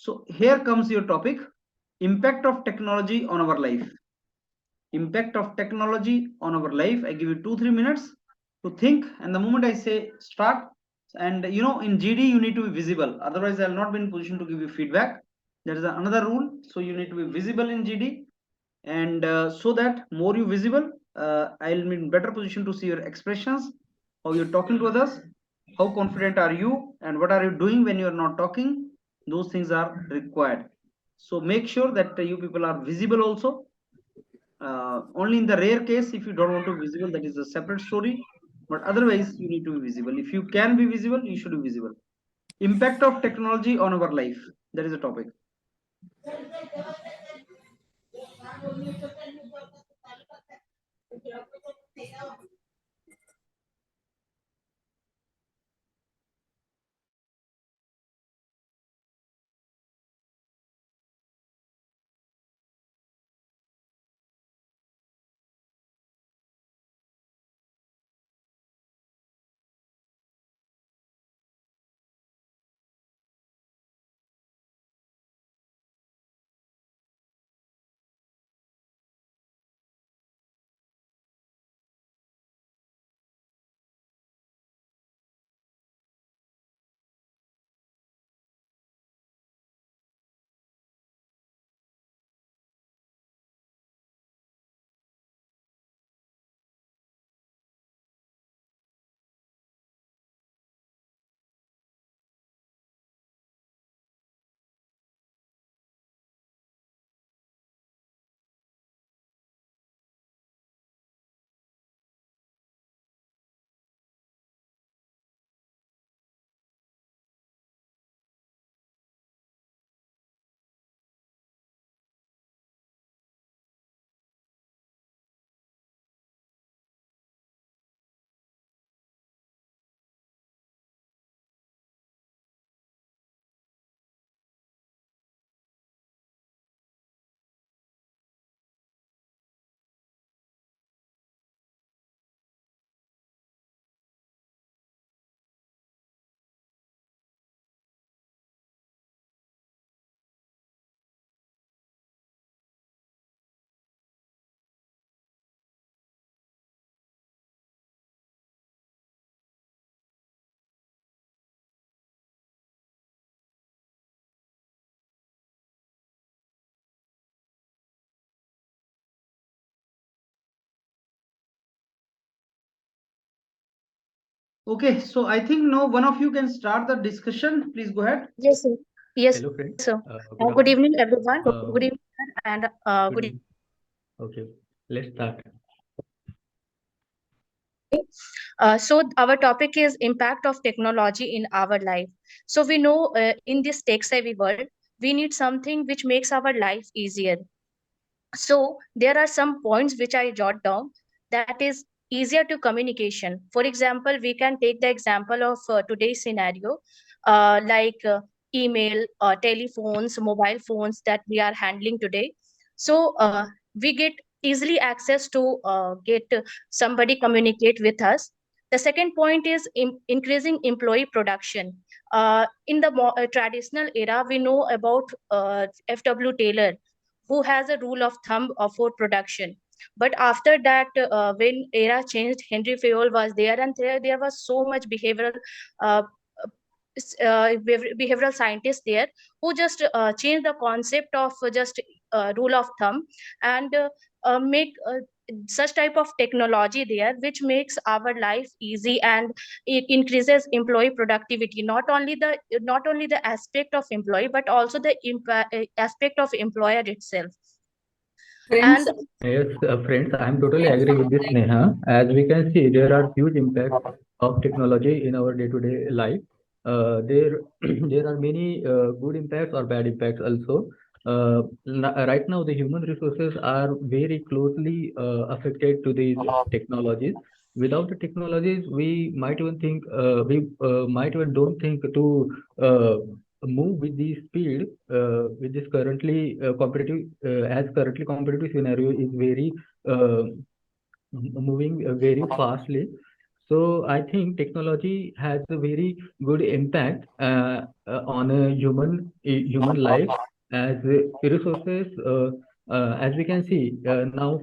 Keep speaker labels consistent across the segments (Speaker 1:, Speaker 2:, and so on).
Speaker 1: So here comes your topic, impact of technology on our life. Impact of technology on our life. I give you 2-3 minutes to think, and the moment I say start, and in GD you need to be visible, otherwise I'll not be in position to give you feedback. There is another rule, so you need to be visible in GD, and so that more you visible, I'll be in better position to see your expressions, how you're talking to others, how confident are you, and what are you doing when you're not talking. Those things are required. So make sure that you people are visible also. Only in the rare case, if you don't want to be visible, that is a separate story, but otherwise you need to be visible. If you can be visible, you should be visible. Impact of technology on our life, that is a topic. Okay, so I think now one of you can start the discussion. Please go ahead.
Speaker 2: Yes, sir. Yes,
Speaker 3: Hello, friends.
Speaker 2: sir.
Speaker 3: Good
Speaker 2: Good evening, everyone. Good evening, and
Speaker 3: Good
Speaker 2: good
Speaker 3: evening. Okay, let's start.
Speaker 2: evening. So our topic is impact of technology in our life. So we know in this tech-savvy world, we need something which makes our life easier. So there are some points which I jot down. That is easier to communication. For example, we can take the example of today's scenario, like email, telephones, mobile phones that we are handling today. So we get easily access to get somebody communicate with us. The second point is increasing employee production. In the traditional era, we know about F.W. Taylor, who has a rule of thumb for production. But after that, when era changed, Henry Fayol was there, and there was so much uh, behavioral scientists there who just changed the concept of just rule of thumb and make such type of technology there which makes our life easy, and it increases employee productivity, not only the aspect of employee but also the aspect of employer itself.
Speaker 4: Friends,
Speaker 2: And
Speaker 3: Yes, friends, I'm totally agree with this, Neha. As we can see, there are huge impacts of technology in our day-to-day life. There, there are many good impacts or bad impacts also. Right now, the human resources are very closely affected to these technologies. Without the technologies, we might even think we might even don't think to move with the speed with this currently competitive as currently competitive scenario is very moving very fastly. So I think technology has a very good impact on a human life as resources. As we can see now,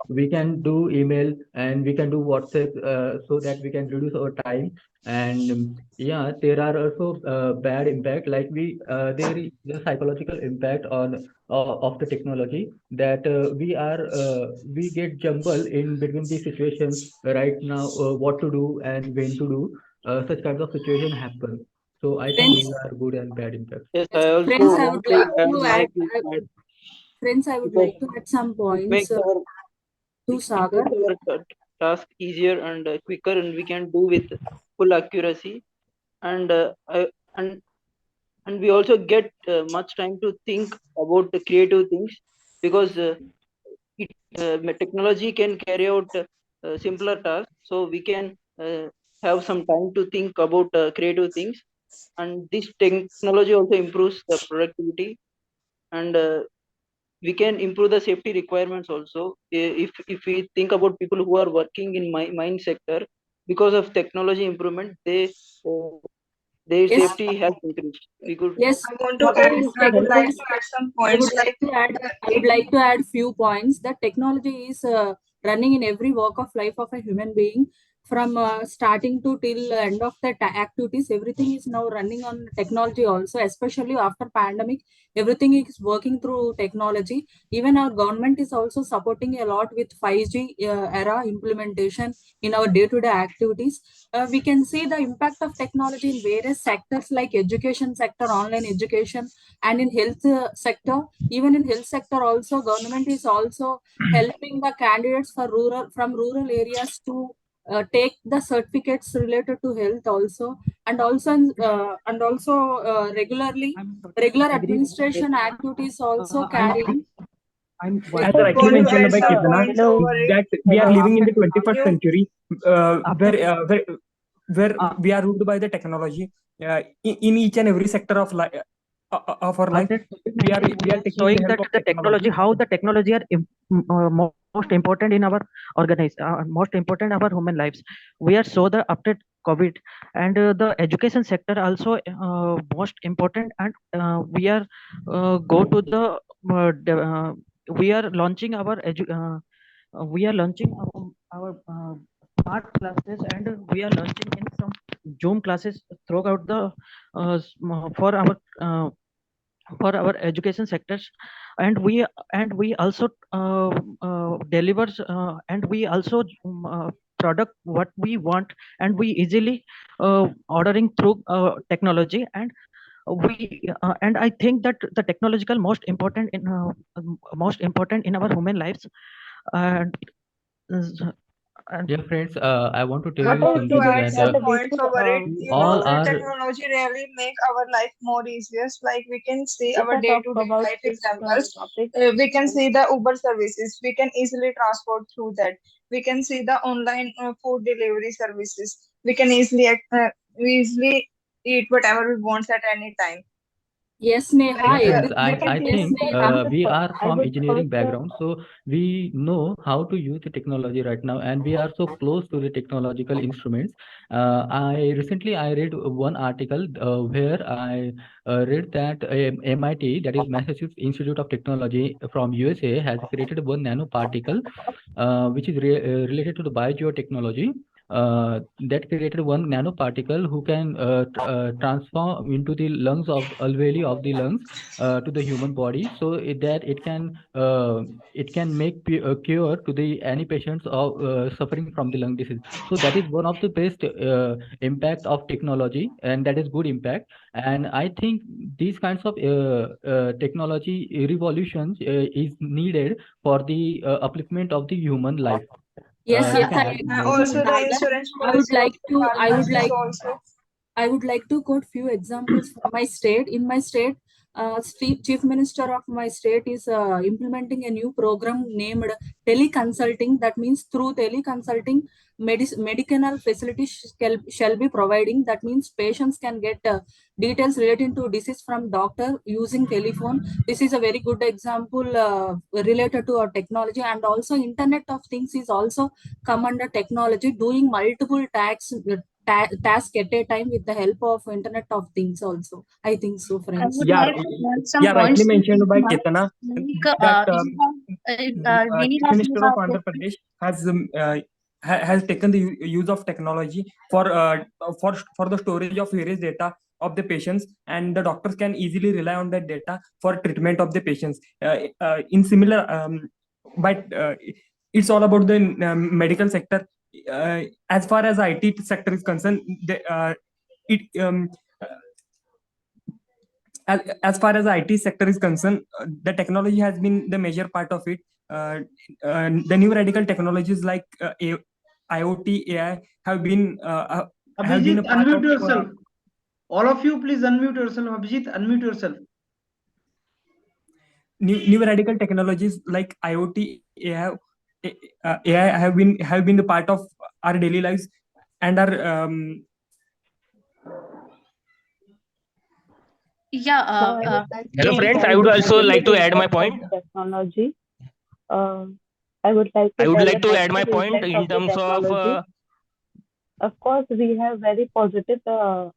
Speaker 3: we can do email and we can do WhatsApp so that we can reduce our time. And yeah, there are also bad impact, like there is a psychological impact on of the technology, that we get jumble in between the situations right now, what to do and when to do. Such kinds of situation happen. So I think
Speaker 4: Friends,
Speaker 3: these are good and bad impacts.
Speaker 1: Yes, I also
Speaker 4: friends, I
Speaker 1: want
Speaker 4: would
Speaker 1: to
Speaker 4: like
Speaker 1: add
Speaker 4: to
Speaker 1: my
Speaker 4: add,
Speaker 1: views on it,
Speaker 4: friends, I would
Speaker 1: because
Speaker 4: like to add some
Speaker 1: it
Speaker 4: points
Speaker 1: makes our
Speaker 4: to
Speaker 1: it
Speaker 4: Sagar.
Speaker 1: makes our task easier and quicker, and we can do with full accuracy. And and and we also get much time to think about the creative things, because technology can carry out simpler tasks, so we can have some time to think about creative things. And this technology also improves the productivity, and we can improve the safety requirements also. If we think about people who are working in mine sector, because of technology improvement, uh, their
Speaker 4: Yes,
Speaker 1: safety has increased. We could
Speaker 4: yes.
Speaker 5: I want to add,
Speaker 4: Friends,
Speaker 5: I would like to add some points like
Speaker 4: I would like to add few points. That technology is running in every walk of life of a human being, from starting to till end of the activities. Everything is now running on technology also, especially after pandemic. Everything is working through technology. Even our government is also supporting a lot with 5G era implementation in our day-to-day activities. We can see the impact of technology in various sectors like education sector, online education, and in health sector. Even in health sector also, government is also helping the candidates for rural areas to take the certificates related to health also. And also regularly regular administration activities also carrying.
Speaker 5: I would want to add some points over it.
Speaker 6: that we are living in the
Speaker 5: You
Speaker 6: 21st century, where we are ruled by the technology in each and every sector of life of our life. We are taking
Speaker 7: showing
Speaker 6: the
Speaker 7: that
Speaker 6: help of
Speaker 7: the technology, how the technology are most important in our most important our human lives. We are so the after COVID, and the education sector also most important, and we are go to the we are launching we are launching our smart classes, and we are launching in some Zoom classes throughout the uh, for our education sectors. And we also delivers and we also product what we want, and we easily ordering through technology. And I think that the technological most important in our human lives. And, and
Speaker 3: Yeah, friends, I want to tell
Speaker 5: I
Speaker 3: you
Speaker 5: want to
Speaker 3: something,
Speaker 5: add
Speaker 3: that
Speaker 5: some points over it. You know,
Speaker 3: all are
Speaker 5: technology really make our life more easier. Like we can see our day-to-day life examples. We can see the Uber services. We can easily transport through that. We can see the online food delivery services. We can we easily eat whatever we want at any time.
Speaker 4: Yes, Neha,
Speaker 3: Yeah,
Speaker 4: I
Speaker 3: friends,
Speaker 4: agree.
Speaker 3: I,
Speaker 5: We can
Speaker 3: I
Speaker 5: see
Speaker 4: Yes,
Speaker 3: think
Speaker 4: Neha.
Speaker 3: we are from engineering background, so we know how to use the technology right now, and we are so close to the technological instruments. I read one article where I read that MIT, that is Massachusetts Institute of Technology from USA, has created one nanoparticle which is related to the biotechnology. That created one nanoparticle who can transform into the lungs of alveoli of the lungs to the human body, so that it can make a cure to the any patients of suffering from the lung disease. So that is one of the best impact of technology, and that is good impact. And I think these kinds of technology revolutions is needed for the upliftment of the human life.
Speaker 4: Yes,
Speaker 3: You
Speaker 4: yes,
Speaker 3: can
Speaker 4: I
Speaker 3: add more
Speaker 4: agree.
Speaker 3: to
Speaker 5: also
Speaker 3: it.
Speaker 5: the
Speaker 4: Sagar.
Speaker 5: insurance
Speaker 4: I would
Speaker 5: policy of
Speaker 4: like
Speaker 5: the
Speaker 4: to, I would
Speaker 5: farmers is
Speaker 4: like
Speaker 5: also.
Speaker 4: I would like to quote few examples from my state. In my state, Chief Minister of my state is implementing a new program named teleconsulting. That means through teleconsulting, medicinal facilities shall be providing. That means patients can get details relating to disease from doctor using telephone. This is a very good example related to our technology. And also Internet of Things is also come under technology, doing multiple task at a time with the help of Internet of Things also. I think so,
Speaker 2: I
Speaker 4: friends.
Speaker 2: would
Speaker 6: Yeah,
Speaker 2: like to add some
Speaker 6: yeah, rightly
Speaker 2: points to
Speaker 6: mentioned by
Speaker 2: Neha.
Speaker 6: Ketana
Speaker 2: Like,
Speaker 6: that
Speaker 2: Neha,
Speaker 6: Chief Minister of
Speaker 2: you
Speaker 6: Andhra
Speaker 2: have
Speaker 6: Pradesh has taken the use of technology for the storage of various data of the patients, and the doctors can easily rely on that data for treatment of the patients. In similar, but it's all about the medical sector. As far as IT sector is concerned, it as far as the IT sector is concerned, the technology has been the major part of it. The new radical technologies like IoT, AI have been a
Speaker 1: Abhijit,
Speaker 6: part
Speaker 1: unmute
Speaker 6: of
Speaker 1: yourself. All of you, please unmute yourself. Abhijit, unmute yourself.
Speaker 6: new radical technologies like IoT, AI have been the part of our daily lives and our
Speaker 8: Hello, friends. I would also like to add my point.
Speaker 9: Technology. I would like to
Speaker 8: I would
Speaker 9: tell
Speaker 8: like
Speaker 9: the
Speaker 8: to add my
Speaker 9: negative
Speaker 8: point
Speaker 9: impact
Speaker 8: in
Speaker 9: of the
Speaker 8: terms of
Speaker 9: technology. Of course, we have very positive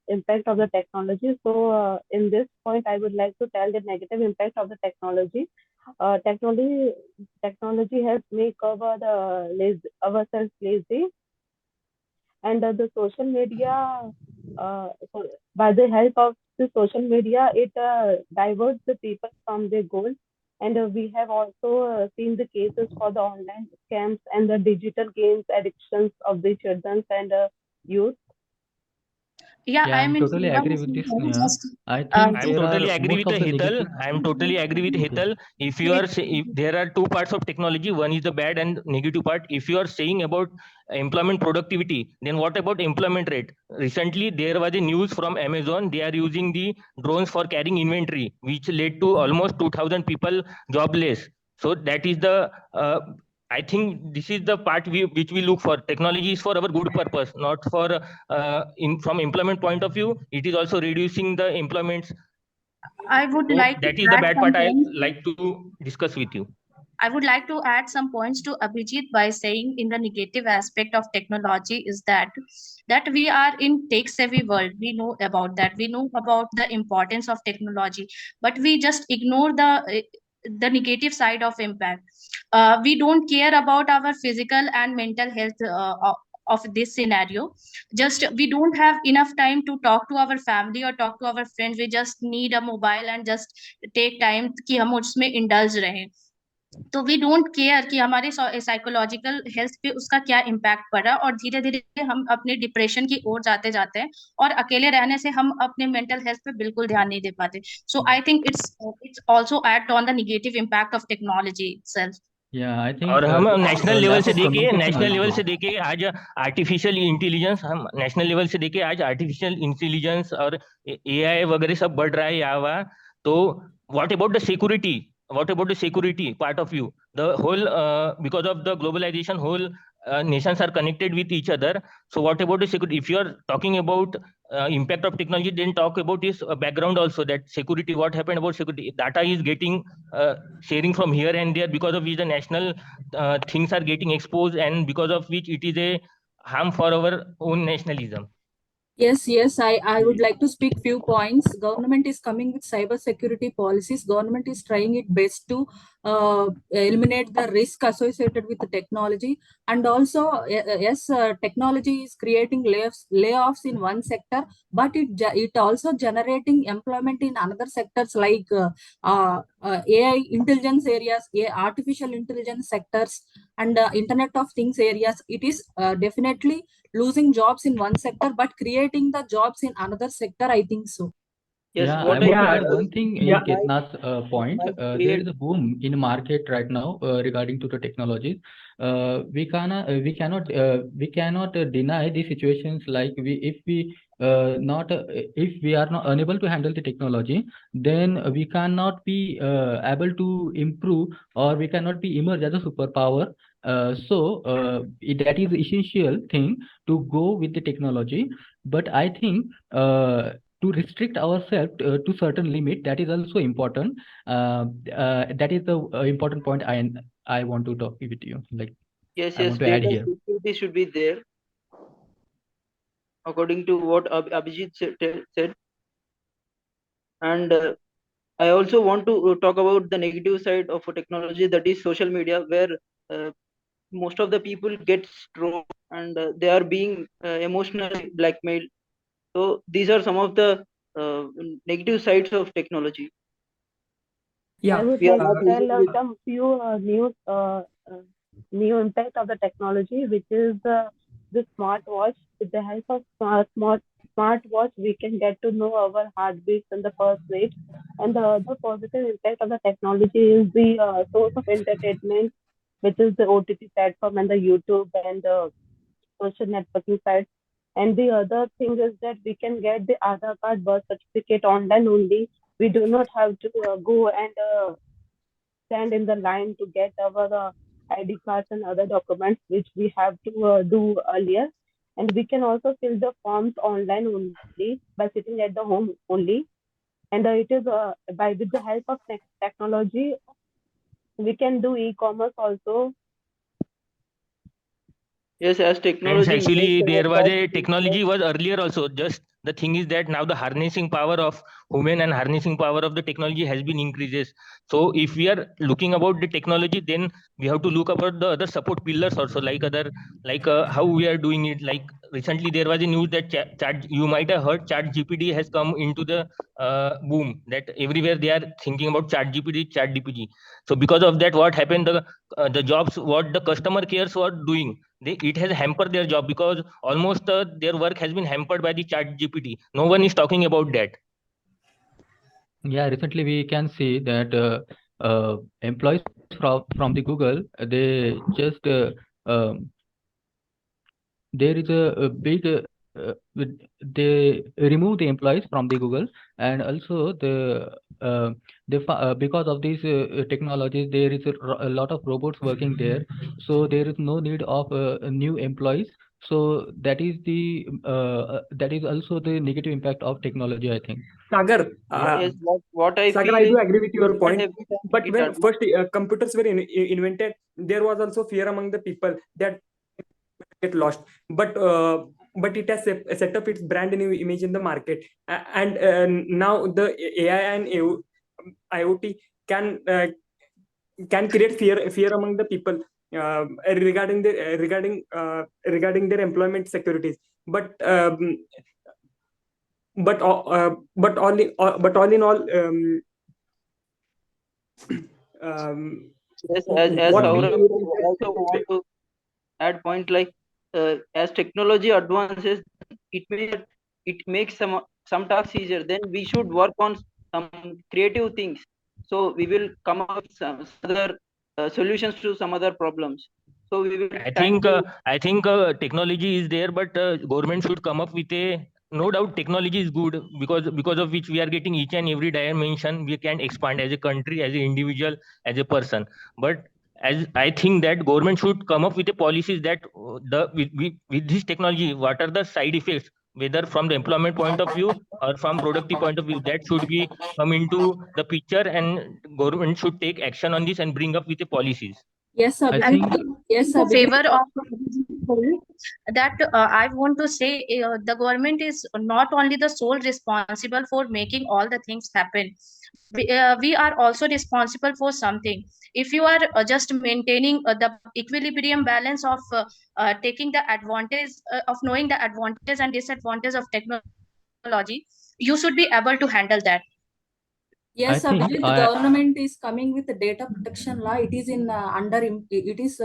Speaker 9: impact of the technology. So, in this point, I would like to tell the negative impact of the technology. Technology has made ourselves lazy, and the social media. By the help of the social media, it diverts the people from their goals. And we have also seen the cases for the online scams and the digital games addictions of the children and youth.
Speaker 2: Yeah,
Speaker 3: Yeah,
Speaker 2: I
Speaker 3: I'm
Speaker 2: mean,
Speaker 3: totally
Speaker 2: Neha
Speaker 3: agree
Speaker 2: was
Speaker 3: with this,
Speaker 2: saying
Speaker 3: Neha.
Speaker 2: just
Speaker 3: I think
Speaker 8: I'm
Speaker 3: there
Speaker 8: totally
Speaker 3: are
Speaker 8: agree
Speaker 3: most
Speaker 8: with the
Speaker 3: of the
Speaker 8: Hital.
Speaker 3: negative.
Speaker 8: I'm totally agree with
Speaker 3: Okay.
Speaker 8: Hital. If you are if there are two parts of technology, one is the bad and negative part. If you are saying about employment productivity, then what about employment rate? Recently, there was a news from Amazon. They are using the drones for carrying inventory, which led to almost 2,000 people jobless. So that is the I think this is the part which we look for. Technology is for our good purpose, not for from employment point of view. It is also reducing the employments.
Speaker 2: I would
Speaker 8: So
Speaker 2: like to
Speaker 8: that is the
Speaker 2: add
Speaker 8: bad
Speaker 2: some
Speaker 8: part I
Speaker 2: points.
Speaker 8: like to discuss with you.
Speaker 2: I would like to add some points to Abhijit by saying in the negative aspect of technology is that we are in tech savvy world. We know about that. We know about the importance of technology, but we just ignore the negative side of impact. We don't care about our physical and mental health of this scenario. Just we don't have enough time to talk to our family or talk to our friends. We just need a mobile and just take time कि हम उसमें indulge रहें. तो we don't care कि हमारे psychological health पे उसका क्या इम्पैक्ट पड़ा और धीरे धीरे हम अपने डिप्रेशन की ओर जाते जाते हैं और अकेले रहने से हम अपने मेंटल हेल्थ पे बिल्कुल ध्यान नहीं दे पाते so I think it's also act on the negative impact of technology itself
Speaker 3: Yeah, I think
Speaker 8: और हम नेशनल लेवल
Speaker 3: lack
Speaker 8: से
Speaker 3: of
Speaker 8: देखें
Speaker 3: communication also.
Speaker 8: आज आर्टिफिशियल इंटेलिजेंस हम नेशनल लेवल से देखें आज आर्टिफिशियल इंटेलिजेंस और एआई वगैरह सब बढ़ रहा है यहाँ वहाँ तो what about the security part of view the whole because of the globalization whole nations are connected with each other. So what about the security? If you are talking about impact of technology, then talk about this background also, that security, what happened about security. Data is getting sharing from here and there, because of which the national things are getting exposed, and because of which it is a harm for our own nationalism.
Speaker 4: Yes, I would like to speak few points. Government is coming with cyber security policies. Government is trying its best to eliminate the risk associated with the technology. And also, yes, technology is creating layoffs in one sector, but it also generating employment in another sectors like AI intelligence areas, artificial intelligence sectors, and Internet of Things areas. It is definitely losing jobs in one sector but creating the jobs in another sector. I think so.
Speaker 1: Yes,
Speaker 3: Yeah,
Speaker 1: what
Speaker 3: I want to
Speaker 1: I
Speaker 3: add one thing in
Speaker 6: Yeah.
Speaker 3: Ketna's point. There is a boom in market right now regarding to the technologies. We cannot deny the situations like if we are not unable to handle the technology, then we cannot be able to improve, or we cannot be emerge as a superpower. That is essential thing to go with the technology. But I think to restrict ourselves to certain limit, that is also important. That is the important point I want to talk with you. Like,
Speaker 1: yes,
Speaker 3: I
Speaker 1: yes,
Speaker 3: want to add
Speaker 1: data
Speaker 3: here.
Speaker 1: security should be there, according to what Abhijit said. And I also want to talk about the negative side of technology, that is social media, where uh, most of the people get trolled, and they are being emotionally blackmailed. So these are some of the negative sides of technology.
Speaker 9: I would
Speaker 1: We are
Speaker 9: like
Speaker 1: not
Speaker 9: to tell
Speaker 1: using it.
Speaker 9: some few new impact of the technology, which is the smartwatch. With the help of smartwatch, we can get to know our heartbeats in the first rate. And the other positive impact of the technology is the source of entertainment, which is the OTT platform and the YouTube and the social networking sites. And the other thing is that we can get the Aadhaar card birth certificate online only. We do not have to go and stand in the line to get our ID cards and other documents which we have to do earlier. And we can also fill the forms online only by sitting at the home only. And it is with the help of technology, we can do e-commerce also.
Speaker 1: Yes, as
Speaker 8: Friends,
Speaker 1: technology
Speaker 8: actually,
Speaker 1: makes our
Speaker 8: there was
Speaker 1: life
Speaker 8: a
Speaker 1: easier.
Speaker 8: technology was earlier also. Just the thing is that now the harnessing power of human and harnessing power of the technology has been increases. So if we are looking about the technology, then we have to look about the other support pillars also, like how we are doing it. Like recently, there was a news that you might have heard Chat GPT has come into the boom. That everywhere they are thinking about Chat GPT. So because of that, what happened? The jobs what the customer cares were doing, it has hampered their job, because almost their work has been hampered by the Chat GPT. No one is talking about that.
Speaker 3: Yeah, recently we can see that employees from the Google, they just there is a big they remove the employees from the Google, and also because of these technologies, there is a lot of robots working there, so there is no need of new employees. So that is also the negative impact of technology, I think.
Speaker 6: Sagar,
Speaker 1: Yes, what I
Speaker 6: Sagar,
Speaker 1: feel
Speaker 6: I do
Speaker 1: is
Speaker 6: agree with your
Speaker 1: that
Speaker 6: point.
Speaker 1: every time
Speaker 6: But
Speaker 1: it
Speaker 6: when first computers were invented, there was also fear among the people that get lost. But it has set up its brand new image in the market. And now the AI and IoT can create fear among the people regarding their employment securities. But but all in all,
Speaker 1: yes, as
Speaker 6: what
Speaker 1: Saurabh
Speaker 6: we
Speaker 1: said, I also want to add point, like as technology advances, it makes some tasks easier. Then we should work on some creative things, so we will come up with some other solutions to some other problems. So we will time to.
Speaker 8: I think technology is there, but government should come up with a, no doubt technology is good, because of which we are getting each and every dimension we can expand as a country, as an individual, as a person. But as I think that government should come up with a policies that with this technology, what are the side effects, whether from the employment point of view or from productive point of view, that should be come into the picture, and government should take action on this and bring up with the policies.
Speaker 4: Yes,
Speaker 3: I
Speaker 4: Abhijit.
Speaker 3: think
Speaker 4: Yes,
Speaker 2: In
Speaker 4: Abhijit.
Speaker 2: favor of that, I want to say the government is not only the sole responsible for making all the things happen. We are also responsible for something. If you are just maintaining the equilibrium balance of taking the advantage of knowing the advantage and disadvantage of technology, you should be able to handle that.
Speaker 4: Yes,
Speaker 3: think
Speaker 4: Abhijit, the government is coming with the data protection law. It is in it is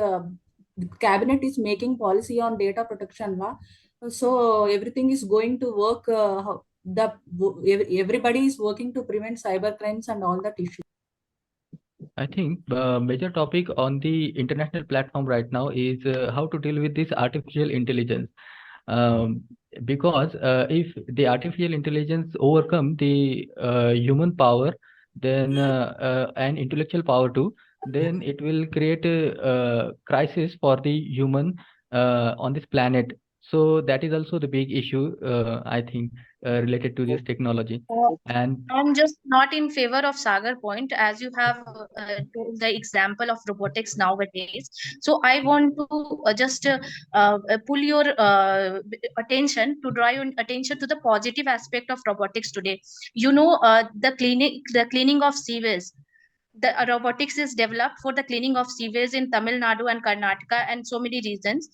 Speaker 4: cabinet is making policy on data protection law. So everything is going to work everybody is working to prevent cyber crimes and all that issues.
Speaker 3: I think the major topic on the international platform right now is how to deal with this artificial intelligence. Because if the artificial intelligence overcome the human power, then and intellectual power too, then it will create a crisis for the human on this planet. So that is also the big issue, I think, related to this technology. And
Speaker 2: I'm just not in favor of Sagar point, as you have told the example of robotics nowadays. So I want to just pull your attention to draw your attention to the positive aspect of robotics today. You know, the cleaning of sewage. The robotics is developed for the cleaning of sewage in Tamil Nadu and Karnataka and so many regions,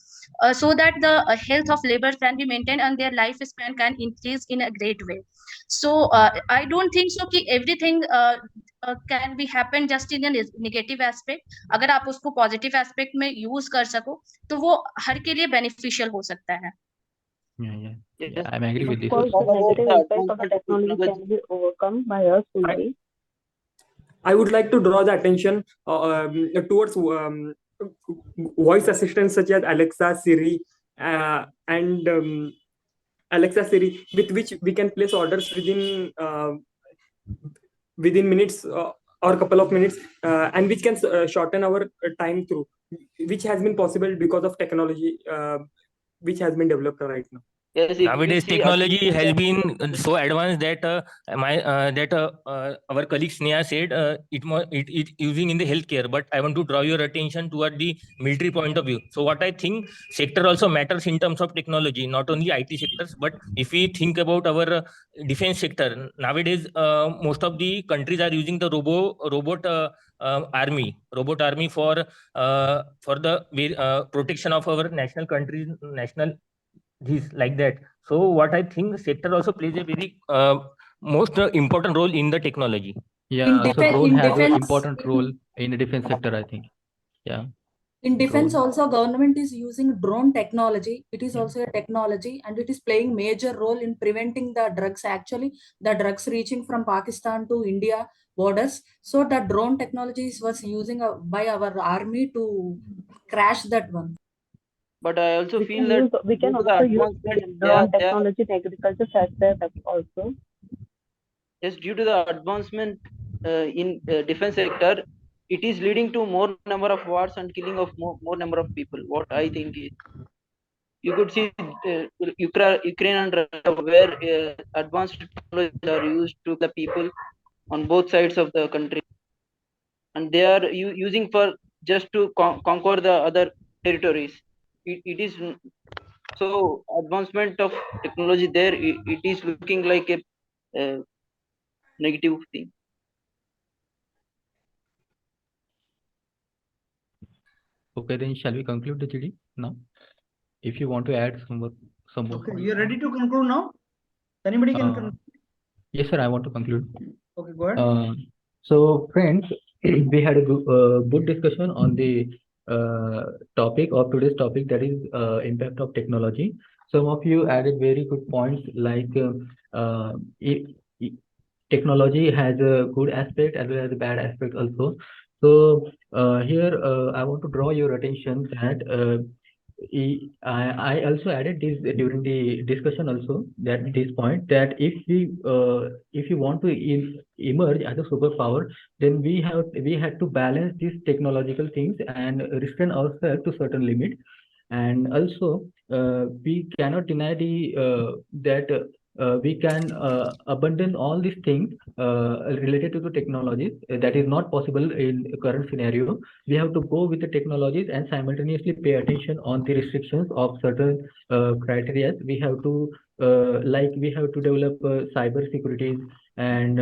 Speaker 2: so that the health of laborers can be maintained and their lifespan can increase in a great way. So I don't think so कि everything can be happen just in a negative aspect. अगर आप उसको positive aspect में use कर सको तो वो हर के लिए beneficial हो सकता है.
Speaker 3: yeah, I'm agree with
Speaker 9: Of
Speaker 3: this.
Speaker 9: course, the negative impact of the technology can be overcome by us only.
Speaker 6: I would like to draw the attention towards voice assistants such as Alexa, Siri, and Alexa, Siri, with which we can place orders within minutes or couple of minutes, and which can shorten our time through, which has been possible because of technology which has been developed right now.
Speaker 10: Yes,
Speaker 8: Nowadays, technology has been so advanced that our colleague Sneha said it using in the healthcare. But I want to draw your attention toward the military point of view. So what I think sector also matters in terms of technology, not only IT sectors, but if we think about our defense sector nowadays, most of the countries are using the robot army for the protection of our national countries, national these like that. So what I think sector also plays a very most important role in the technology.
Speaker 3: Yeah, so drone has an
Speaker 4: defense-
Speaker 3: important role in the defense sector, I think. Yeah.
Speaker 4: In defense
Speaker 3: Drone.
Speaker 4: also, government is using drone technology. It is also a technology and it is playing major role in preventing the drugs, actually the drugs reaching from Pakistan to India borders. So the drone technologies was using by our army to crash that one.
Speaker 10: But I also
Speaker 9: We
Speaker 10: feel
Speaker 9: can
Speaker 10: that
Speaker 9: we can
Speaker 10: due to the
Speaker 9: also use
Speaker 10: advancement,
Speaker 9: drone technology in agriculture sector also.
Speaker 10: yes, due to the advancement in defense sector, it is leading to more number of wars and killing of more number of people. What I think is, you could see Ukraine and Russia, where advanced technologies are used to the people on both sides of the country, and they are using for just to conquer the other territories. It is so advancement of technology there. It is looking like a negative thing.
Speaker 3: Okay, then shall we conclude the GD now? If you want to add some more
Speaker 1: Okay,
Speaker 3: points.
Speaker 1: you're ready to conclude now? Anybody can conclude?
Speaker 3: Yes, sir, I want to conclude.
Speaker 1: Okay, go ahead.
Speaker 3: So, friends, we had a good discussion on the topic of today's topic, that is impact of technology. Some of you added very good points like technology has a good aspect as well as a bad aspect also. So here I want to draw your attention that I also added this during the discussion also, that this point, that if you want to emerge as a superpower, then we had to balance these technological things and restrain ourselves to certain limit. And also we cannot deny that we can abandon all these things related to the technologies. That is not possible in current scenario. We have to go with the technologies and simultaneously pay attention on the restrictions of certain criteria. We have to we have to develop cyber securities, and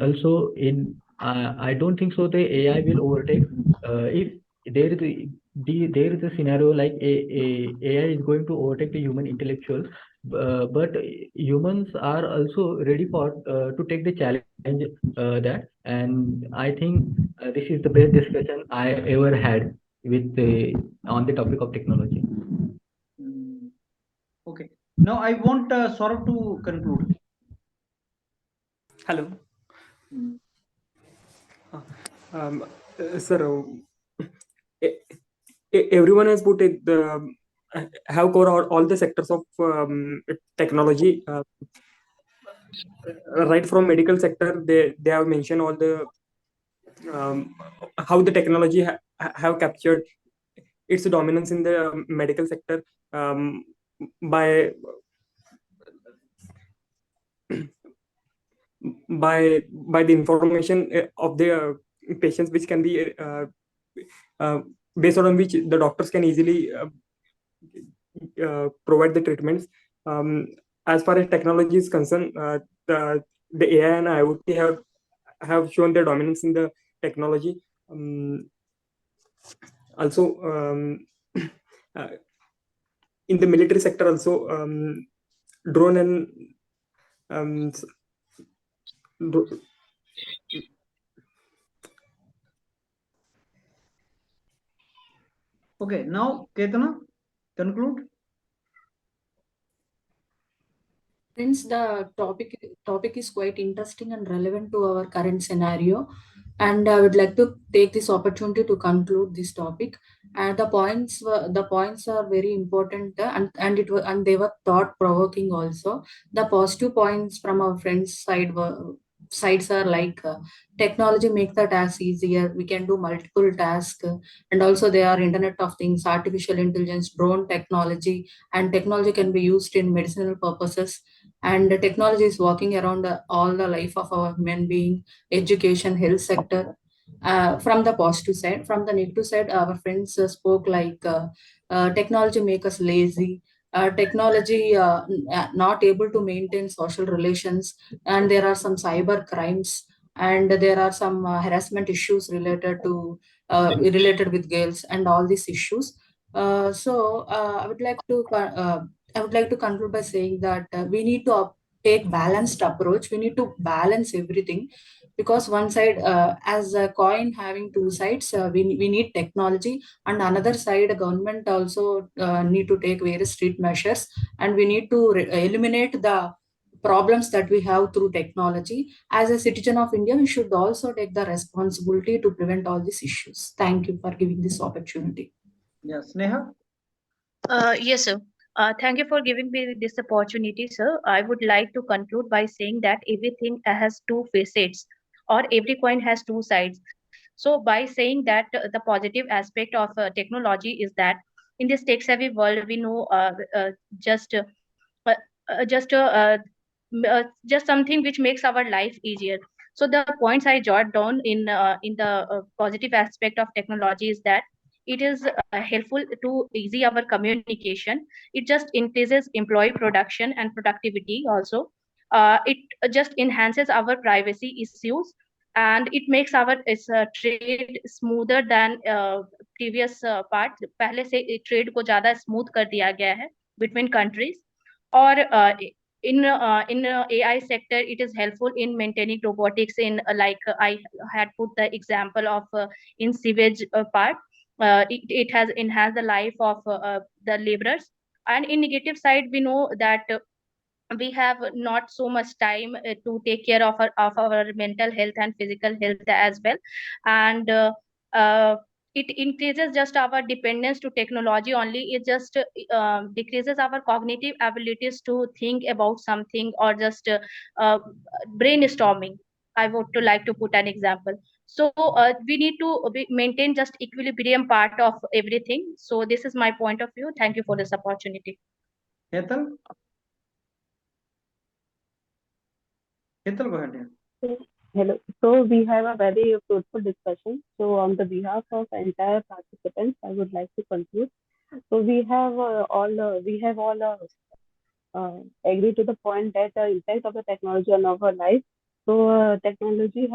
Speaker 3: also in I don't think so the AI will overtake if there is a scenario like AI is going to overtake the human intellectuals, but humans are also ready for to take the challenge that, and I think this is the best discussion I ever had with on the topic of technology.
Speaker 1: Okay, Now I want Saurabh to conclude.
Speaker 6: Hello. Sir, everyone has put it, have covered all the sectors of technology. Right from medical sector, they have mentioned all the how the technology have captured its dominance in the medical sector um, by by the information of the patients, which can be uh, based on which the doctors can easily provide the treatments. As far as technology is concerned, the AI and IoT have shown their dominance in the technology. Also, uh, in the military sector, also drone and um, dro-
Speaker 1: Okay, now Ketana, conclude.
Speaker 4: Since the topic is quite interesting and relevant to our current scenario, and I would like to take this opportunity to conclude this topic. And the points are very important, and they were thought provoking also. The positive points from our friends' sides are like technology make the task easier. We can do multiple tasks, and also there are Internet of Things, artificial intelligence, drone technology, and technology can be used in medicinal purposes, and the technology is working around all the life of our human being, education, health sector. From the positive side, from the negative side, our friends spoke like technology make us lazy, technology not able to maintain social relations, and there are some cyber crimes, and there are some harassment issues related with girls and all these issues. I would like to conclude by saying that we need to take balanced approach. We need to balance everything, because one side, as a coin having two sides, we need technology, and another side, government also need to take various street measures, and we need to eliminate the problems that we have through technology. As a citizen of India, we should also take the responsibility to prevent all these issues. Thank you for giving this opportunity.
Speaker 1: Yes, Neha.
Speaker 2: Yes, sir. Thank you for giving me this opportunity, sir. I would like to conclude by saying that everything has two facets, or every coin has two sides. So, by saying that the positive aspect of technology is that in this tech-savvy world, we know uh, uh, just uh, uh, just something which makes our life easier. So the points I jot down in the positive aspect of technology is that it is helpful to easy our communication. It just increases employee production and productivity also. It just enhances our privacy issues, and it makes our trade smoother than previous part. पहले से trade को ज़्यादा smooth कर दिया गया है between countries. Or in AI sector, it is helpful in maintaining robotics in I had put the example of in sewage part. It has enhanced the life of the laborers. And in negative side, we know that we have not so much time to take care of our mental health and physical health as well. And uh, it increases just our dependence to technology only. It just decreases our cognitive abilities to think about something, or just uh, brainstorming. I would to like to put an example. So we need to maintain just equilibrium part of everything. So this is my point of view. Thank you for this opportunity.
Speaker 1: Hetal? Hetal, go ahead.
Speaker 9: Hello. So we have a very fruitful discussion. So on the behalf of entire participants, I would like to conclude. So we have all agree to the point that the impact of the technology on our life. So technology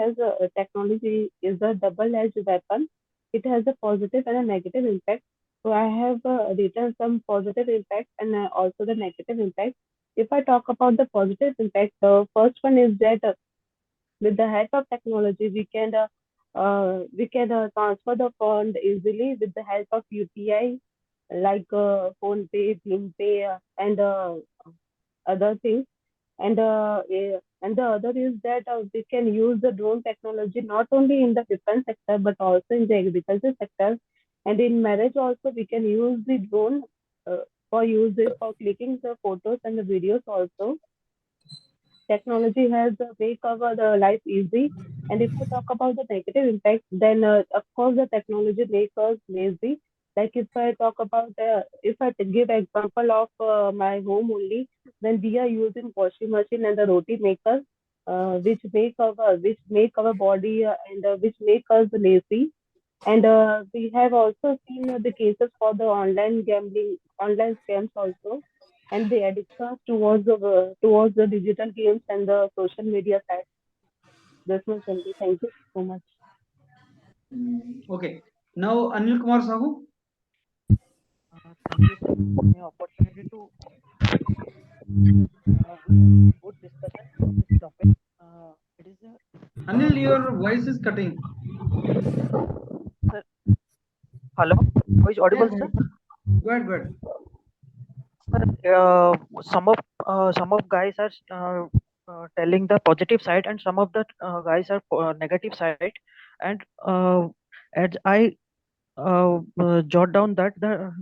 Speaker 9: is a double-edged weapon. It has a positive and a negative impact. So I have written some positive impact and also the negative impact. If I talk about the positive impact, the first one is that with the help of technology, we can transfer the fund easily with the help of UPI like phone pay, Blim pay, and other things. And the other is that we can use the drone technology not only in the defense sector but also in the agriculture sector. And in marriage also we can use the drone for clicking the photos and the videos also. Technology has make our life easy. And if we talk about the negative impact, then of course the technology makes us lazy. Like if I talk about, if I give example of my home only, then we are using washing machine and the roti maker, which make our body and which make us lazy. And we have also seen the cases for the online gambling, online scams also, and the addictions towards the digital games and the social media sites. This much only. Thank you so much.
Speaker 1: Okay. Now, Anil Kumar Sahu.
Speaker 7: Thank you, sir, for the opportunity to good discussion on this topic. It is
Speaker 1: Anil, your voice is cutting.
Speaker 7: sir. Hello, voice audible,
Speaker 1: Yes,
Speaker 7: sir?
Speaker 1: go ahead, go ahead.
Speaker 7: Sir, some of guys are telling the positive side, and some of the guys are negative side. And as I jot down that the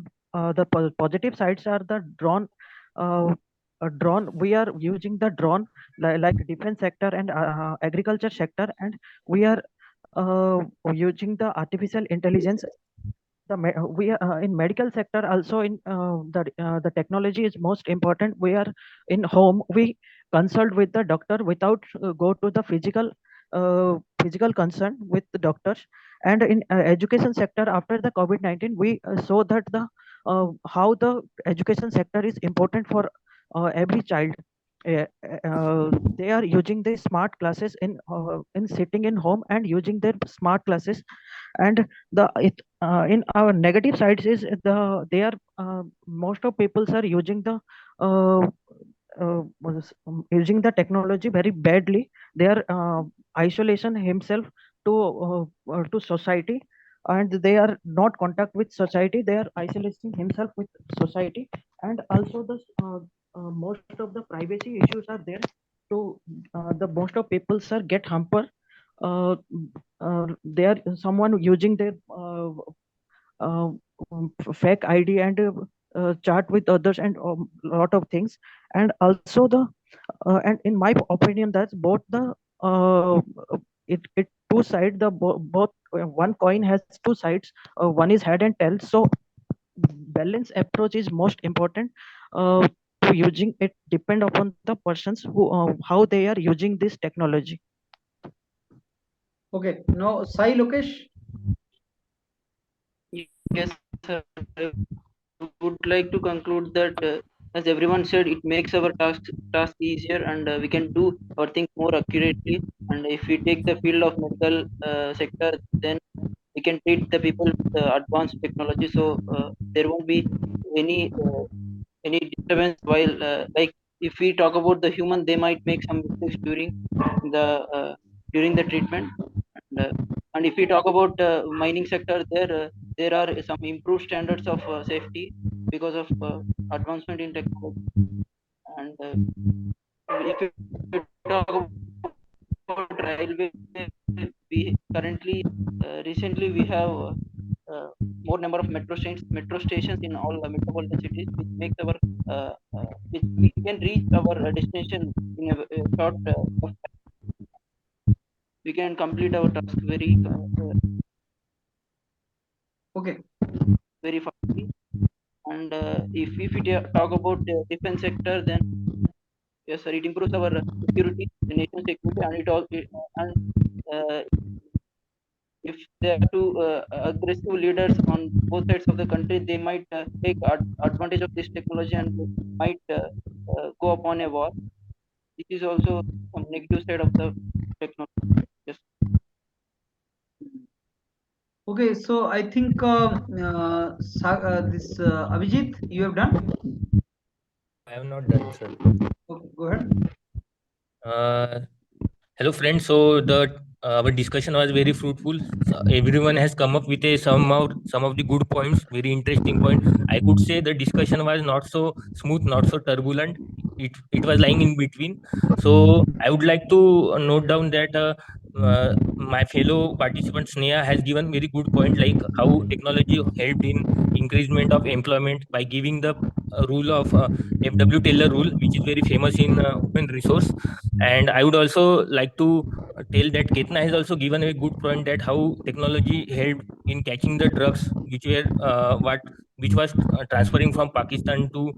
Speaker 7: positive sides are the drone. Drone, we are using the drone like defense sector and agriculture sector, and we are using the artificial intelligence. We are in medical sector also. In the technology is most important. We are in home, we consult with the doctor without go to the physical concern with the doctors. And in education sector, after the COVID-19, we saw that the how the education sector is important for every child. They are using the smart classes in sitting in home and using their smart classes. And in our negative sides is they are most of peoples are using the using the technology very badly. They are isolation himself to society, and they are not contact with society. They are isolating himself with society. And also most of the privacy issues are there. To the most of people sir get hamper. uh, they are someone using their uh, fake ID and chat with others and lot of things. And also and in my opinion, that's both the it two side both one coin has two sides. One is head and tail. So balance approach is most important. To using it depend upon the persons who how they are using this technology.
Speaker 1: Okay. Now, Sai Lokesh.
Speaker 10: Yes, sir. I would like to conclude that, as everyone said, it makes our task easier, and we can do our things more accurately. And if we take the field of medical sector, then we can treat the people with advanced technology, so there won't be any disturbance while like if we talk about the human, they might make some mistakes the during the treatment. And if we talk about mining sector, there are some improved standards of safety because of advancement in technology. And if we talk about railway, we currently recently we have more number of metro stations in all metropolitan cities, which makes our which we can reach our destination in a short of time. We can complete our task
Speaker 1: Okay.
Speaker 10: very fastly. And if we talk about the defense sector, then yes sir, it improves our security, the nation's security. And it all and if there are two aggressive leaders on both sides of the country, they might take advantage of this technology and might go upon a war. This is also some negative side of the technology. Yes.
Speaker 1: Okay. So I think this Abhijit, you have done.
Speaker 8: I have not done, sir.
Speaker 1: Okay, go ahead.
Speaker 8: Hello, friends. So our discussion was very fruitful. So everyone has come up with some of the good points, very interesting point. I could say the discussion was not so smooth, not so turbulent. it was lying in between. So I would like to note down that my fellow participant Sneha has given very good point, like how technology helped in increasement of employment by giving the rule of FW Taylor rule, which is very famous in human resource. And I would also like to tell that Ketna has also given a good point that how technology helped in catching the drugs which was transferring from Pakistan to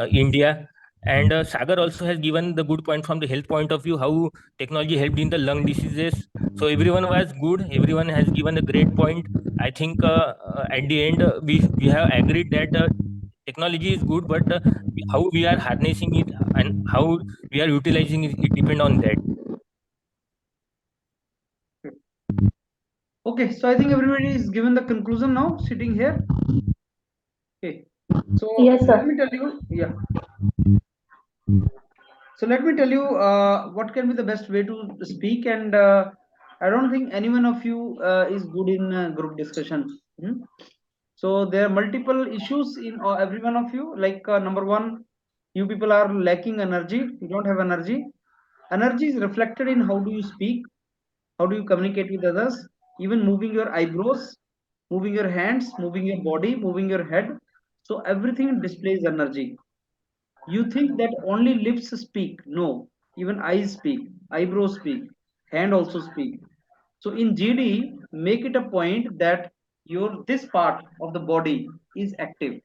Speaker 8: India. And Sagar also has given the good point from the health point of view, how technology helped in the lung diseases. So everyone was good. Everyone has given a great point. I think at the end we have agreed that technology is good, but how we are harnessing it and how we are utilizing it depend on that.
Speaker 1: Okay, so I think everybody is given the conclusion now, sitting here. Okay, so
Speaker 9: Yes, sir.
Speaker 1: let me tell you, yeah. So let me tell you what can be the best way to speak, and I don't think any one of you is good in group discussion. So there are multiple issues in every one of you. Like number one, you people are lacking energy. You don't have energy. Energy is reflected in how do you speak, how do you communicate with others, even moving your eyebrows, moving your hands, moving your body, moving your head. So everything displays energy. You think that only lips speak. No, even eyes speak, eyebrows speak, hand also speak. So in GD, make it a point that your this part of the body is active.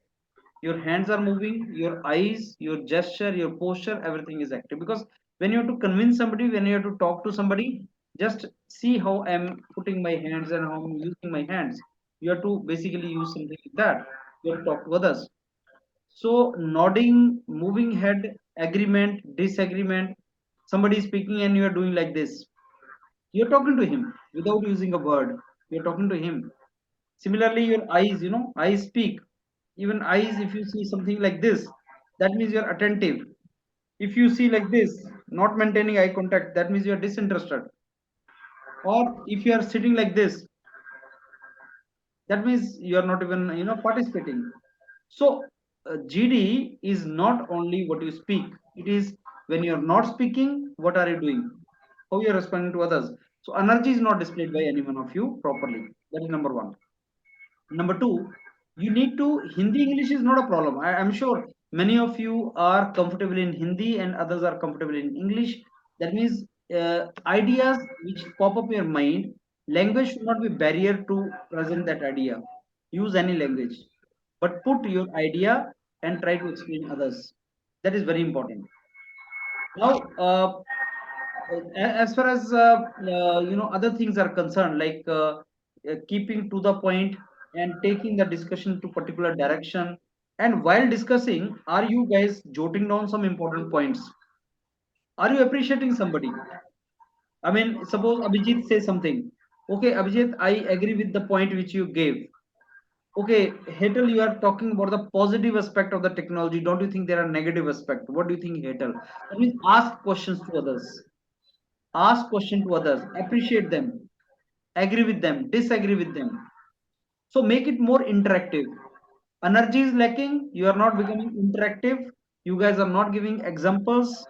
Speaker 1: Your hands are moving, your eyes, your gesture, your posture, everything is active. Because when you have to convince somebody, when you have to talk to somebody, just see how I'm putting my hands and how I'm using my hands. You have to basically use something like that. You have to talk to others. So nodding, moving head, agreement, disagreement. Somebody is speaking and you are doing like this. You're talking to him without using a word. You're talking to him. Similarly, your eyes, eyes speak. Even eyes, if you see something like this, that means you're attentive. If you see like this, not maintaining eye contact, that means you're disinterested. Or if you are sitting like this, that means you are not even participating. So GD is not only what you speak, it is when you are not speaking, what are you doing, how you are responding to others. So energy is not displayed by any one of you properly. That is number one. Number two, you need to Hindi English is not a problem. I'm sure many of you are comfortable in Hindi and others are comfortable in English. That means ideas which pop up in your mind, language should not be barrier to present that idea. Use any language, but put your idea and try to explain others. That is very important. Now as far as other things are concerned, like keeping to the point and taking the discussion to particular direction. And while discussing, are you guys jotting down some important points? Are you appreciating somebody? I mean, suppose Abhijit says something. Okay, Abhijit, I agree with the point which you gave. Okay, Hetal, you are talking about the positive aspect of the technology. Don't you think there are negative aspect? What do you think, Hetal? That means ask questions to others. Ask question to others, appreciate them, agree with them, disagree with them. So make it more interactive. Energy is lacking, you are not becoming interactive, you guys are not giving examples,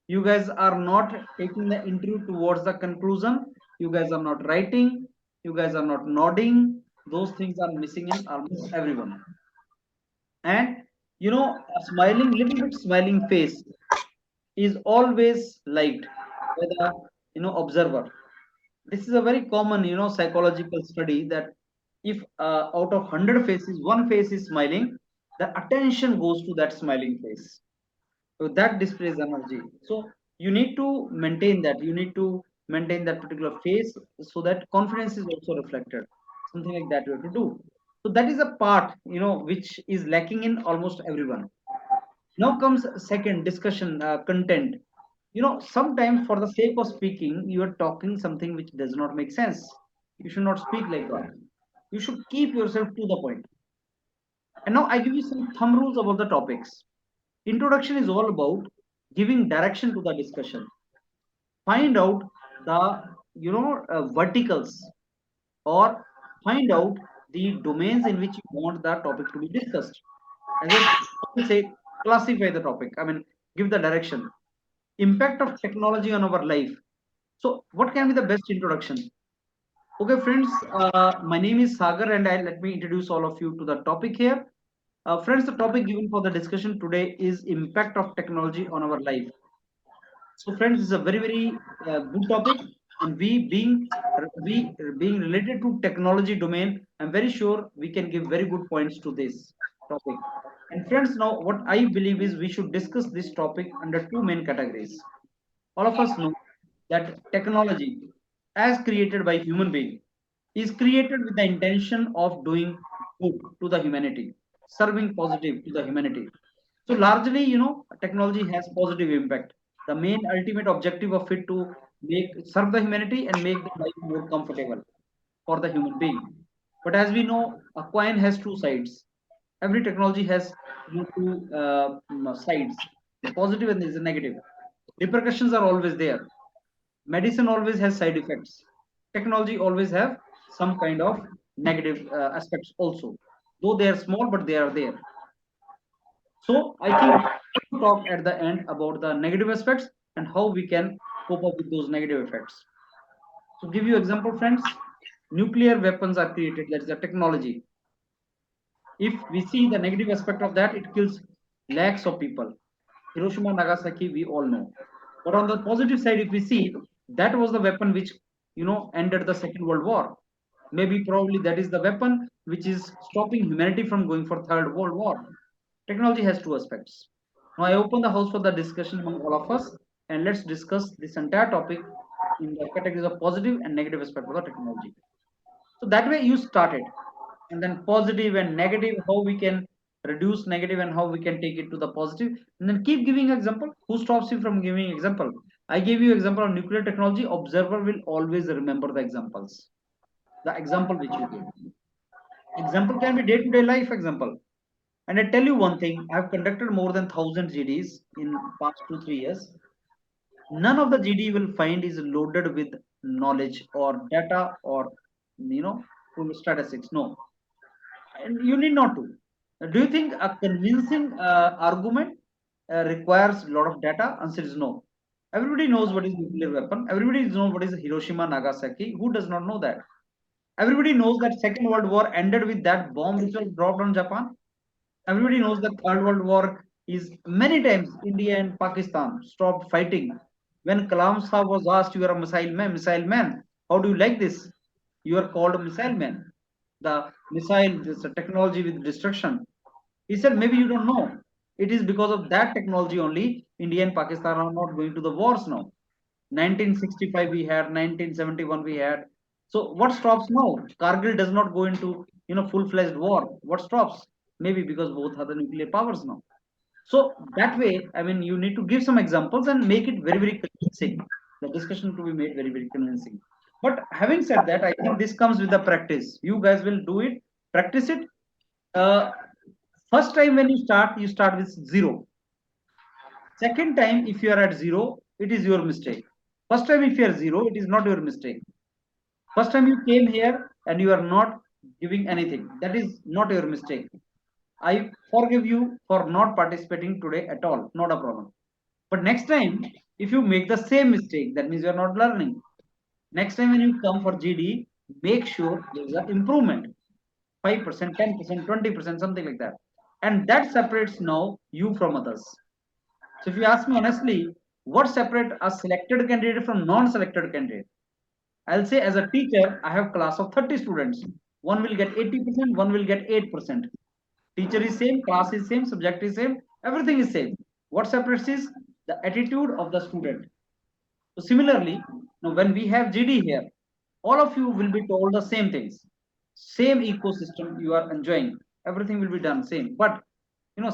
Speaker 1: you guys are not taking the interview towards the conclusion, you guys are not writing, you guys are not nodding. Those things are missing in almost everyone. And a smiling, little bit smiling face is always liked by the observer. This is a very common psychological study, that if out of 100 faces one face is smiling, the attention goes to that smiling face. So that displays energy. So you need to maintain that, you need to maintain that particular face, so that confidence is also reflected. Something like that you have to do. So that is a part which is lacking in almost everyone. Now comes second discussion, content. Sometimes for the sake of speaking, you are talking something which does not make sense. You should not speak like that. You should keep yourself to the point. And now I give you some thumb rules about the topics. Introduction is all about giving direction to the discussion. Find out the verticals, or find out the domains in which you want the topic to be discussed. And then say classify the topic. I mean, give the direction. Impact of technology on our life. So what can be the best introduction? Okay, friends, my name is Sagar and let me introduce all of you to the topic here. Friends, the topic given for the discussion today is impact of technology on our life. So friends, it's a very good topic, and we being related to technology domain, I'm very sure we can give very good points to this topic. And friends, now what I believe is we should discuss this topic under two main categories. All of us know that technology, as created by human being, is created with the intention of doing good to the humanity, serving positive to the humanity. So largely, technology has positive impact. The main ultimate objective of it to serve the humanity and make the life more comfortable for the human being. But as we know, a coin has two sides. Every technology has two sides, the positive and the negative. Repercussions are always there. Medicine always has side effects. Technology always have some kind of negative aspects also, though they are small, but they are there. So I think we'll talk at the end about the negative aspects and how we can cope up with those negative effects. So give you example, friends, nuclear weapons are created. That is the technology. If we see the negative aspect of that, it kills lakhs of people. Hiroshima, Nagasaki, we all know. But on the positive side, if we see, that was the weapon which ended the Second World War. Maybe probably that is the weapon which is stopping humanity from going for Third World War. Technology has two aspects. Now I open the house for the discussion among all of us, and let's discuss this entire topic in the categories of positive and negative aspect of the technology. So that way you started, and then positive and negative, how we can reduce negative and how we can take it to the positive, and then keep giving example. Who stops you from giving example? I gave you example of nuclear technology. Observer will always remember the examples, the example which you gave. Example can be day-to-day life example. And I tell you one thing, I have conducted more than 1,000 GDs in past 2-3 years. None of the GD will find is loaded with knowledge or data or full statistics. No, and you need not to. Do you think a convincing argument requires a lot of data? Answer is no. Everybody knows what is nuclear weapon. Everybody knows what is Hiroshima, Nagasaki. Who does not know that? Everybody knows that Second World War ended with that bomb which was dropped on Japan. Everybody knows that Third World War is many times India and Pakistan stopped fighting. When Kalam Saab was asked, "You are a missile man. How do you like this? You are called a missile man. The missile, this technology with destruction." He said, "Maybe you don't know. It is because of that technology only India and Pakistan are not going to the wars now. 1965 we had, 1971 we had. So what stops now? Kargil does not go into full-fledged war. What stops? Maybe because both are the nuclear powers now. So that way, I mean, you need to give some examples and make it very convincing. The discussion to be made very convincing. But having said that, I think this comes with the practice. You guys will do it, practice it. First time when you start with 0. Second time, if you are at 0, it is your mistake. First time, if you are 0, it is not your mistake. First time you came here and you are not giving anything, that is not your mistake. I forgive you for not participating today at all, not a problem. But next time, if you make the same mistake, that means you are not learning. Next time when you come for GD, make sure there is an improvement. 5%, 10%, 20%, something like that. And that separates now you from others. So if you ask me honestly, what separates a selected candidate from non-selected candidate? I'll say as a teacher, I have class of 30 students. One will get 80%, one will get 8%. Teacher is same, class is same, subject is same, everything is same. What separates is the attitude of the student. So similarly, now when we have GD here, all of you will be told the same things. Same ecosystem you are enjoying. Everything will be done same. But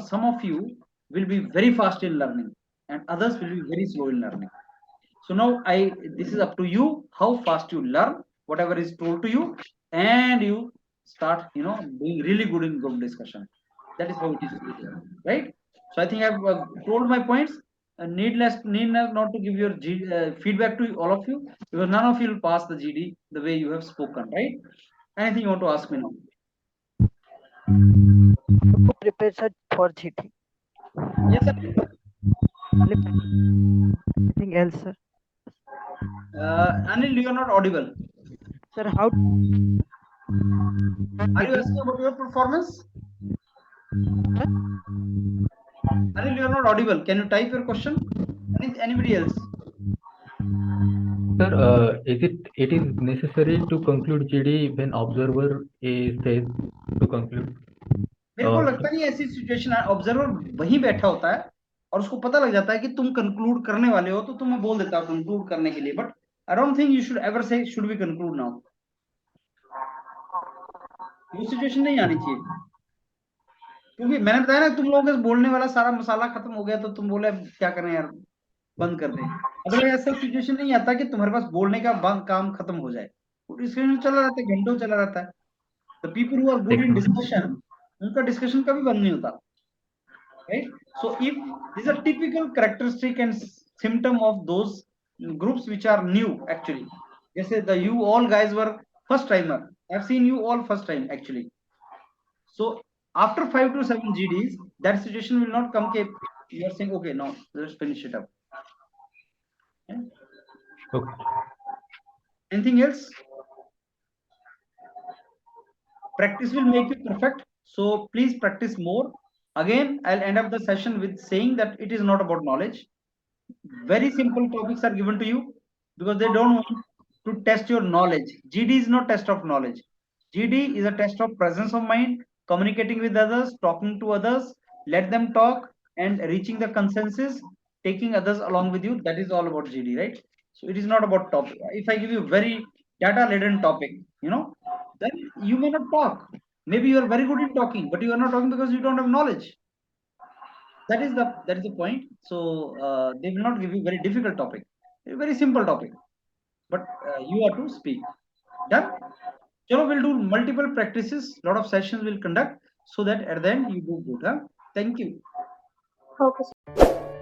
Speaker 1: some of you will be very fast in learning and others will be very slow in learning. So now this is up to you how fast you learn whatever is told to you, and you start doing really good in group discussion. That is how it is, right? So I think I've told my points. Need not to give your feedback to all of you, because none of you will pass the GD the way you have spoken, right? Anything you want to ask me now?
Speaker 7: Who prepares for GD?
Speaker 1: Yes, sir.
Speaker 7: Anything else, sir?
Speaker 1: Anil, you are not audible.
Speaker 7: Sir, how?
Speaker 1: Are you asking about your performance? Anil, you are not audible. Can you type your question? Anybody else?
Speaker 3: Sir, it is necessary to conclude GD when observer says to conclude?
Speaker 1: मेरे को लगता नहीं ऐसी situation है, observer वहीं बैठा होता है और उसको पता लग जाता है कि तुम कंक्लूड करने वाले हो, तो तुम्हें बोल देता हूं कंक्लूड करने के लिए, but I don't think you should ever say should we conclude now. वो सिचुएशन नहीं आनी चाहिए, क्योंकि मैंने बताया ना तुम लोगों के बोलने वाला सारा मसाला खत्म हो गया, तो तुम बोले क्या करें यार, बंद कर दें। अगर ऐसा सिचुएशन नहीं आता कि तुम्हारे पास बोलने का काम खत्म हो जाए, डिस्कशन चला रहता है, घंटों चला रहता है। The people who are good in discussion, उनका डिस्कशन कभी बंद नहीं होता, right? So if these are typical characteristic and symptom of those groups which are new actually, जैसे the you all guys were first timer, I've seen you all first time actually. So after 5 to 7 GDs, that situation will not come. You are saying okay, now let's finish it up.
Speaker 3: Okay.
Speaker 1: Anything else? Practice will make you perfect, so please practice more. Again, I'll end up the session with saying that it is not about knowledge. Very simple topics are given to you because they don't want to test your knowledge. GD is not test of knowledge. GD is a test of presence of mind, communicating with others, talking to others, let them talk, and reaching the consensus, taking others along with you. That is all about GD, right? So it is not about topic. If I give you very data-laden topic, then you may not talk. Maybe you are very good in talking, but you are not talking because you don't have knowledge. That is the point. So they will not give you very difficult topic, a very simple topic, but you are to speak. Done. Chalo, we'll do multiple practices, lot of sessions we'll conduct, so that at the end you do good. Thank you.
Speaker 9: Okay.